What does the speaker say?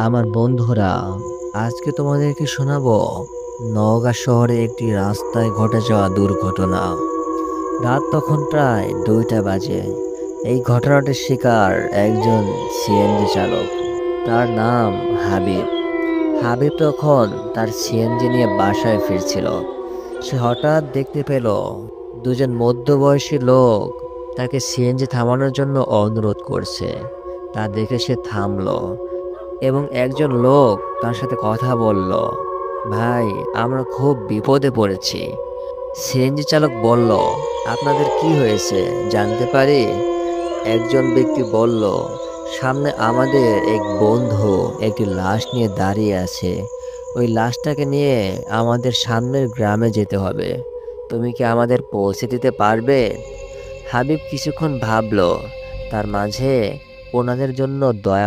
আমার বন্ধুরা, আজকে তোমাদেরকে শোনাবো নওগাঁ শহরে একটি রাস্তায় ঘটে যাওয়া দুর্ঘটনা। রাত তখন প্রায় 2টা বাজে। এই ঘটনাটির শিকার একজন সিএনজি চালক। তার নাম হাবিব। হাবিব তখন তার সিএনজি নিয়ে বাসায় ফিরছিল। সে হঠাৎ দেখতে পেল দুজন মধ্যবয়সী লোক তাকে সিএনজি থামানোর জন্য অনুরোধ করছে। তা দেখে সে থামলো এবং একজন লোক তার সাথে কথা বলল। ভাই, আমরা খুব বিপদে পড়েছি। সিএনজি চালক বলল, আপনাদের কি হয়েছে জানতে পারি? একজন ব্যক্তি বলল, সামনে আমাদের এক বন্ধু একটি লাশ নিয়ে দাঁড়িয়ে আছে। ওই লাশটাকে নিয়ে আমাদের সামনের গ্রামে যেতে হবে। তুমি কি আমাদের পৌঁছে দিতে পারবে? হাবিব কিছুক্ষণ ভাবলো। তার মাঝে ওনাদের জন্য দয়া